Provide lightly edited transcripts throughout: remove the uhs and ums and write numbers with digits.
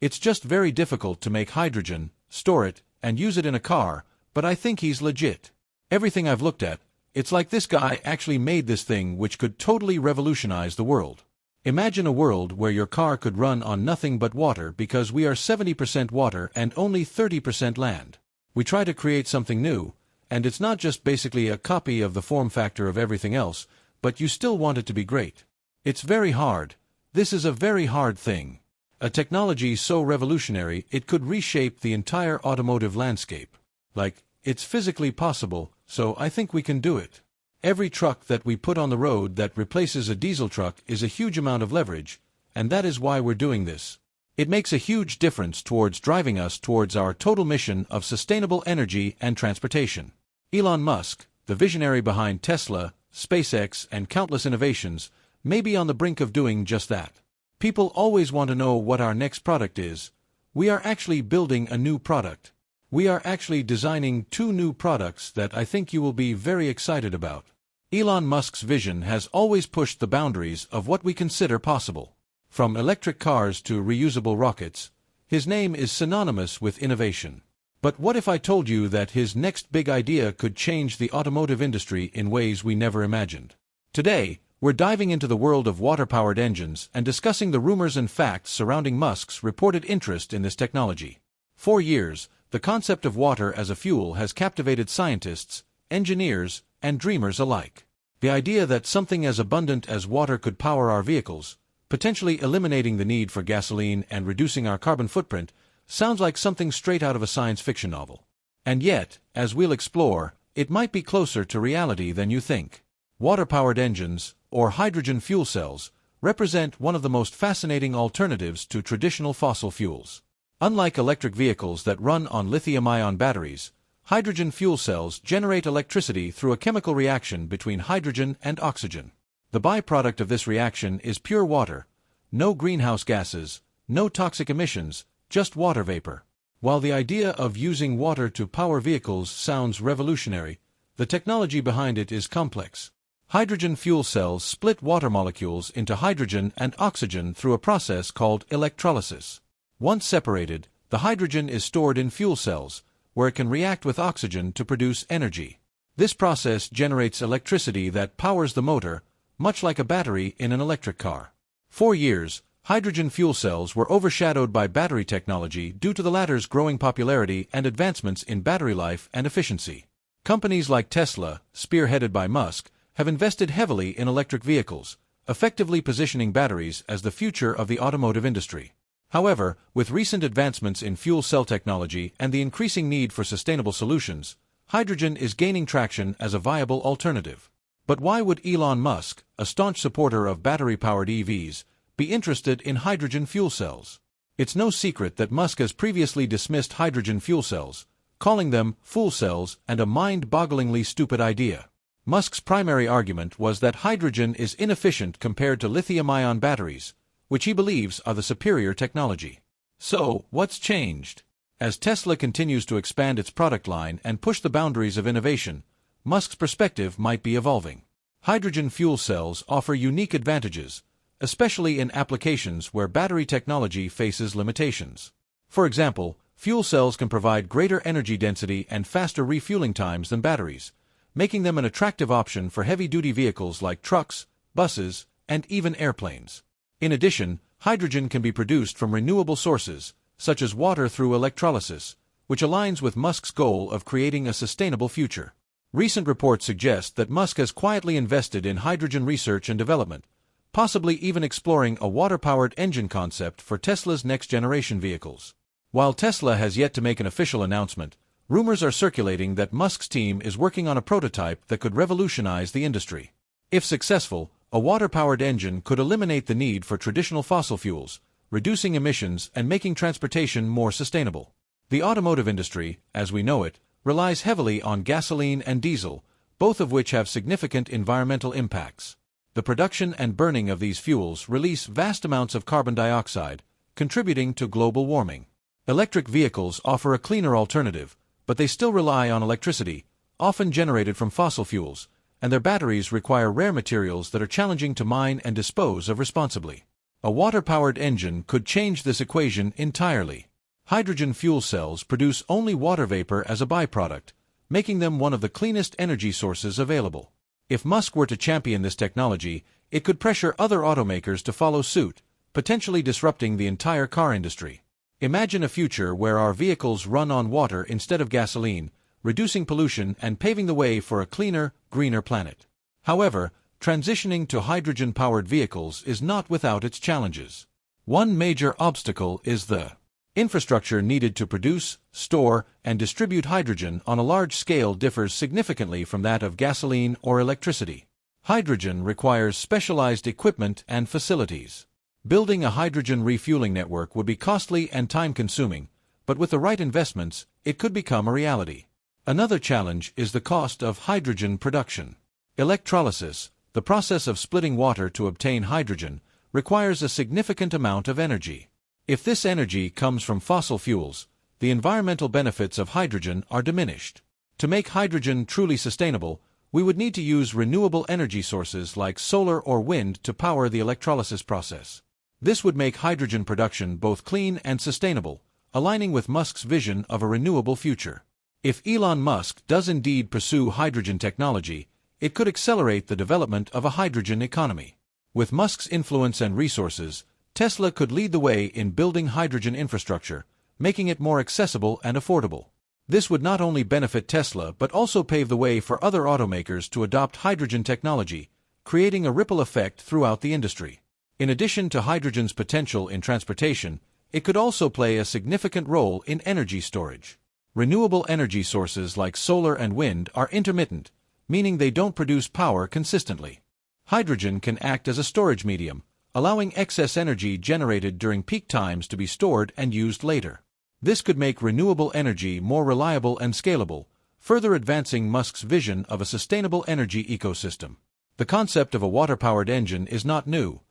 It's just very difficult to make hydrogen, store it, and use it in a car, but I think he's legit. Everything I've looked at, it's like this guy actually made this thing which could totally revolutionize the world. Imagine a world where your car could run on nothing but water because we are 70% water and only 30% land. We try to create something new, and it's not just basically a copy of the form factor of everything else, but you still want it to be great. It's very hard. This is a very hard thing. A technology so revolutionary it could reshape the entire automotive landscape. Like, it's physically possible, so I think we can do it. Every truck that we put on the road that replaces a diesel truck is a huge amount of leverage, and that is why we're doing this. It makes a huge difference towards driving us towards our total mission of sustainable energy and transportation. Elon Musk, the visionary behind Tesla, SpaceX, and countless innovations, may be on the brink of doing just that. People always want to know what our next product is. We are actually building a new product. We are actually designing 2 new products that I think you will be very excited about. Elon Musk's vision has always pushed the boundaries of what we consider possible. From electric cars to reusable rockets, his name is synonymous with innovation. But what if I told you that his next big idea could change the automotive industry in ways we never imagined? Today, we're diving into the world of water-powered engines and discussing the rumors and facts surrounding Musk's reported interest in this technology. For years, the concept of water as a fuel has captivated scientists, engineers, and dreamers alike. The idea that something as abundant as water could power our vehicles, potentially eliminating the need for gasoline and reducing our carbon footprint, sounds like something straight out of a science fiction novel. And yet, as we'll explore, it might be closer to reality than you think. Water-powered engines, or hydrogen fuel cells, represent one of the most fascinating alternatives to traditional fossil fuels. Unlike electric vehicles that run on lithium-ion batteries, hydrogen fuel cells generate electricity through a chemical reaction between hydrogen and oxygen. The byproduct of this reaction is pure water, no greenhouse gases, no toxic emissions, just water vapor. While the idea of using water to power vehicles sounds revolutionary, the technology behind it is complex. Hydrogen fuel cells split water molecules into hydrogen and oxygen through a process called electrolysis. Once separated, the hydrogen is stored in fuel cells, where it can react with oxygen to produce energy. This process generates electricity that powers the motor, much like a battery in an electric car. For years, hydrogen fuel cells were overshadowed by battery technology due to the latter's growing popularity and advancements in battery life and efficiency. Companies like Tesla, spearheaded by Musk, have invested heavily in electric vehicles, effectively positioning batteries as the future of the automotive industry. However, with recent advancements in fuel cell technology and the increasing need for sustainable solutions, hydrogen is gaining traction as a viable alternative. But why would Elon Musk, a staunch supporter of battery-powered EVs, be interested in hydrogen fuel cells? It's no secret that Musk has previously dismissed hydrogen fuel cells, calling them fool cells and a mind-bogglingly stupid idea. Musk's primary argument was that hydrogen is inefficient compared to lithium-ion batteries, which he believes are the superior technology. So, what's changed? As Tesla continues to expand its product line and push the boundaries of innovation, Musk's perspective might be evolving. Hydrogen fuel cells offer unique advantages, especially in applications where battery technology faces limitations. For example, fuel cells can provide greater energy density and faster refueling times than batteries, making them an attractive option for heavy-duty vehicles like trucks, buses, and even airplanes. In addition, hydrogen can be produced from renewable sources, such as water through electrolysis, which aligns with Musk's goal of creating a sustainable future. Recent reports suggest that Musk has quietly invested in hydrogen research and development, possibly even exploring a water-powered engine concept for Tesla's next-generation vehicles. While Tesla has yet to make an official announcement, rumors are circulating that Musk's team is working on a prototype that could revolutionize the industry. If successful, a water-powered engine could eliminate the need for traditional fossil fuels, reducing emissions and making transportation more sustainable. The automotive industry, as we know it, relies heavily on gasoline and diesel, both of which have significant environmental impacts. The production and burning of these fuels release vast amounts of carbon dioxide, contributing to global warming. Electric vehicles offer a cleaner alternative, but they still rely on electricity, often generated from fossil fuels, and their batteries require rare materials that are challenging to mine and dispose of responsibly. A water-powered engine could change this equation entirely. Hydrogen fuel cells produce only water vapor as a byproduct, making them one of the cleanest energy sources available. If Musk were to champion this technology, it could pressure other automakers to follow suit, potentially disrupting the entire car industry. Imagine a future where our vehicles run on water instead of gasoline, reducing pollution and paving the way for a cleaner, greener planet. However, transitioning to hydrogen-powered vehicles is not without its challenges. One major obstacle is the infrastructure needed to produce, store, and distribute hydrogen on a large scale differs significantly from that of gasoline or electricity. Hydrogen requires specialized equipment and facilities. Building a hydrogen refueling network would be costly and time-consuming, but with the right investments, it could become a reality. Another challenge is the cost of hydrogen production. Electrolysis, the process of splitting water to obtain hydrogen, requires a significant amount of energy. If this energy comes from fossil fuels, the environmental benefits of hydrogen are diminished. To make hydrogen truly sustainable, we would need to use renewable energy sources like solar or wind to power the electrolysis process. This would make hydrogen production both clean and sustainable, aligning with Musk's vision of a renewable future. If Elon Musk does indeed pursue hydrogen technology, it could accelerate the development of a hydrogen economy. With Musk's influence and resources, Tesla could lead the way in building hydrogen infrastructure, making it more accessible and affordable. This would not only benefit Tesla but also pave the way for other automakers to adopt hydrogen technology, creating a ripple effect throughout the industry. In addition to hydrogen's potential in transportation, it could also play a significant role in energy storage. Renewable energy sources like solar and wind are intermittent, meaning they don't produce power consistently. Hydrogen can act as a storage medium, allowing excess energy generated during peak times to be stored and used later. This could make renewable energy more reliable and scalable, further advancing Musk's vision of a sustainable energy ecosystem. The concept of a water-powered engine is not new.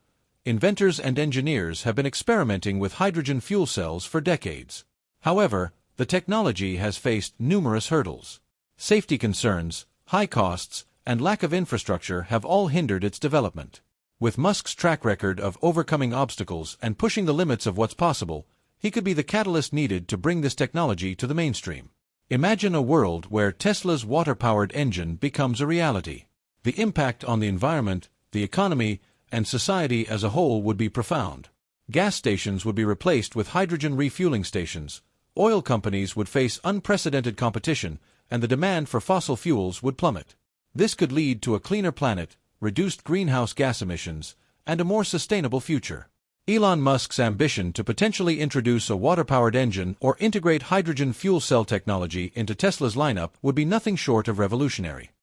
Inventors and engineers have been experimenting with hydrogen fuel cells for decades. However, the technology has faced numerous hurdles. Safety concerns, high costs, and lack of infrastructure have all hindered its development. With Musk's track record of overcoming obstacles and pushing the limits of what's possible, he could be the catalyst needed to bring this technology to the mainstream. Imagine a world where Tesla's water-powered engine becomes a reality. The impact on the environment, the economy, and society as a whole would be profound. Gas stations would be replaced with hydrogen refueling stations, oil companies would face unprecedented competition, and the demand for fossil fuels would plummet. This could lead to a cleaner planet, reduced greenhouse gas emissions, and a more sustainable future. Elon Musk's ambition to potentially introduce a water-powered engine or integrate hydrogen fuel cell technology into Tesla's lineup would be nothing short of revolutionary.